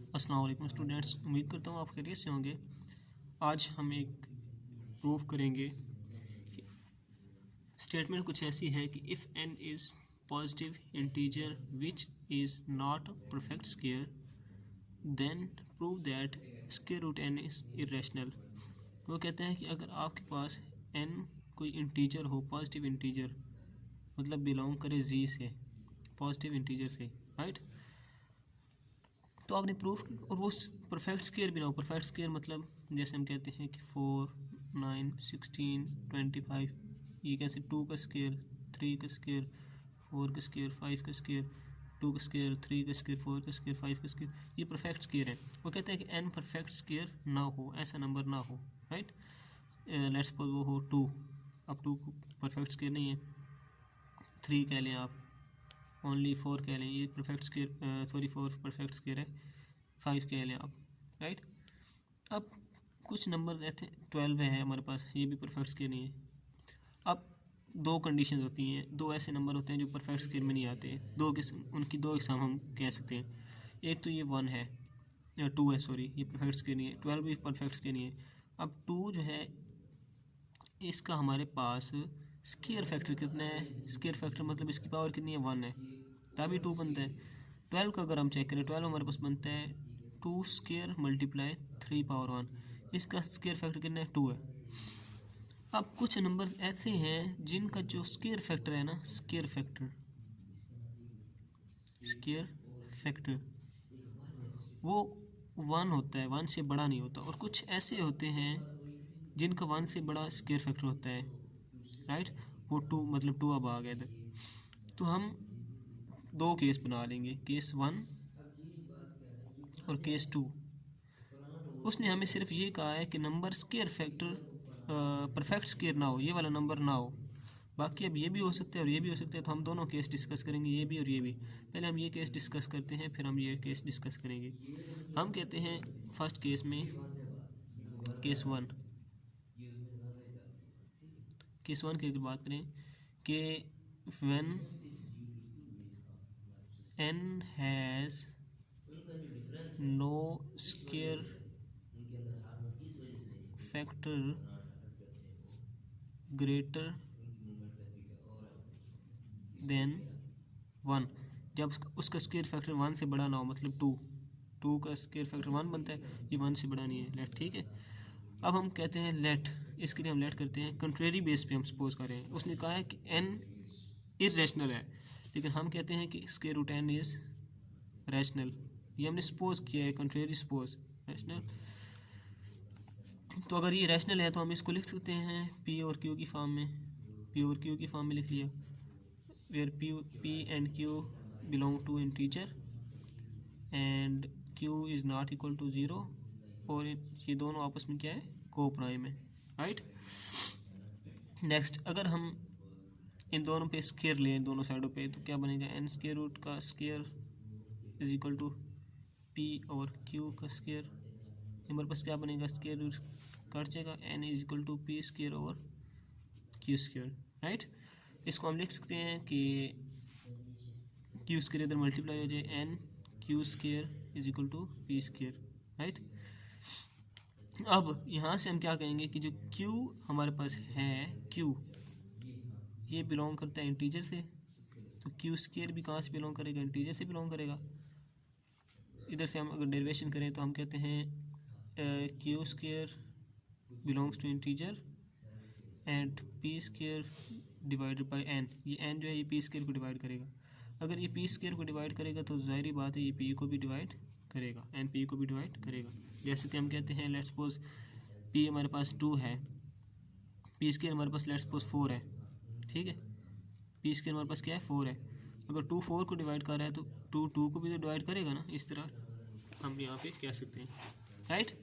अस्सलाम वालेकुम स्टूडेंट्स, उम्मीद करता हूँ आप खैरियत से होंगे। आज हम एक प्रूफ करेंगे कि स्टेटमेंट कुछ ऐसी है कि if n is positive integer which is not perfect square then prove that square root n is irrational. वो कहते हैं कि अगर आपके पास n कोई इंटीजर हो, पॉजिटिव इंटीजर मतलब बिलोंग करे z से, पॉजिटिव इंटीजर से, राइट। तो आपने प्रूफ, और वो परफेक्ट स्क्वायर भी ना हो। परफेक्ट स्क्वायर मतलब जैसे हम कहते हैं कि 4, 9, 16, 25, ये कैसे 2 का स्क्वायर, 3 का स्क्वायर, 4 का स्क्वायर, 5 का स्क्वायर, 2 का स्क्वायर, 3 का स्क्वायर, 4 का स्क्वायर, 5 का स्क्वायर, ये परफेक्ट स्क्वायर है। वो कहते हैं कि n परफेक्ट स्क्वायर ना हो, ऐसा नंबर ना हो, राइट। लेट्स सपोज वो हो 2, अब 2 परफेक्ट स्क्वायर नहीं है, 3 कह लें आप, ओनली 4 कह लें, ये perfect square, sorry 4 perfect square है, 5 कह लें आप, राइट। अब कुछ नंबर रहते हैं, 12 है हमारे पास, ये भी परफेक्ट स्क्वायर नहीं है। अब दो कंडीशन होती हैं, दो ऐसे नंबर होते हैं जो परफेक्ट स्क्वायर में नहीं आते। दो किस्म, उनकी दो किस्म हम कह सकते हैं। एक तो ये 1 है या 2 है, सॉरी ये परफेक्ट स्क्वायर नहीं है, 12 भी परफेक्ट स्क्वायर नहीं है। अब 2 जो है इसका हमारे पास स्क्वायर फैक्टर कितना है, स्क्वायर फैक्टर मतलब इसकी पावर कितनी है, 1 है, तभी 2 बनता है। 12 का अगर हम चेक करें, 12 हमारे पास बनता है 2 स्क्वायर मल्टीप्लाई 3 पावर 1, इसका स्क्वायर फैक्टर कितना है, 2 है। अब कुछ नंबर ऐसे हैं जिनका जो स्क्वायर फैक्टर है ना, स्क्वायर फैक्टर वो 1 होता है, 1 से बड़ा नहीं होता। और कुछ ऐसे होते हैं जिनका 1 से बड़ा स्क्वायर फैक्टर होता है, राइट। वो 2 मतलब 2 अब आ गया इधर। तो हम दो केस बना लेंगे, केस 1 और केस 2। उसने हमें सिर्फ ये कहा है कि number square factor perfect square ना हो, ये वाला नंबर ना हो। बाकी अब ये भी हो सकता है और ये भी हो सकता है, तो हम दोनों केस डिस्कस करेंगे, ये भी और ये भी। पहले हम ये केस डिस्कस करते हैं, फिर हम ये केस डिस्कस करेंगे। हम कहते हैं फर्स्ट केस में, केस 1 की अगर बात करें कि when n has no square factor greater than 1, जब उसका स्क्वायर फैक्टर 1 से बड़ा ना हो, मतलब 2 का स्क्वायर फैक्टर 1 बनता है, ये 1 से बड़ा नहीं है, लेट, ठीक है। अब हम कहते हैं लेट, इसके लिए हम लेट करते हैं कंट्रेरी बेस पे हम सपोज कर रहे हैं। उसने कहा है कि n इरेशनल है, लेकिन हम कहते हैं कि square root n is rational. ये हमने सपोज किया है, कंट्रेरी सपोज, रैशनल। तो अगर ये रैशनल है तो हम इसको लिख सकते हैं p और q की फॉर्म में, लिख लिया, where p and q belong to integer and q is not equal to 0, और ये दोनों आपस में क्या है, को प्राइम है, राइट। नेक्स्ट, अगर हम इन दोनों पे स्क्वायर लें, दोनों साइडों पे, तो क्या बनेगा, n स्क्वायर रूट का square is equal to p और q का स्क्वायर। हमारे पास क्या बनेगा, स्क्वायर रूट कट जाएगा, n is equal to p square और q स्क्वायर, राइट। इसको हम लिख सकते हैं कि q स्क्वायर इधर मल्टीप्लाई हो जाए, n q square is equal to p square, right. अब यहाँ से हम क्या कहेंगे कि जो q हमारे पास है, q ये बिलोंग करता है इंटीजर से, तो q स्क्वायर भी कहाँ से बिलोंग करेगा, इंटीजर से बिलोंग करेगा। इधर से हम अगर डेरिवेशन करें तो हम कहते हैं q square belongs to integer and p square divided by n। ये n जो है ये p स्क्वायर को डिवाइड करेगा। अगर ये p स्क्वायर को डिवाइड करेगा तो ज़ाहिरी बात है ये p को भी डिवाइड करेगा, n p को भी डिवाइड करेगा। जैसे कि हम कहते हैं लेट्स सपोज p हमारे पास 2 है, p स्क्वायर हमारे पास लेट्स सपोज 4 है, ठीक है। p स्क्वायर हमारे पास क्या है, 4 है। अगर 2 4 को डिवाइड कर रहा है तो 2 2 को भी तो डिवाइड करेगा ना, इस तरह हम यहाँ पे कह सकते हैं, राइट।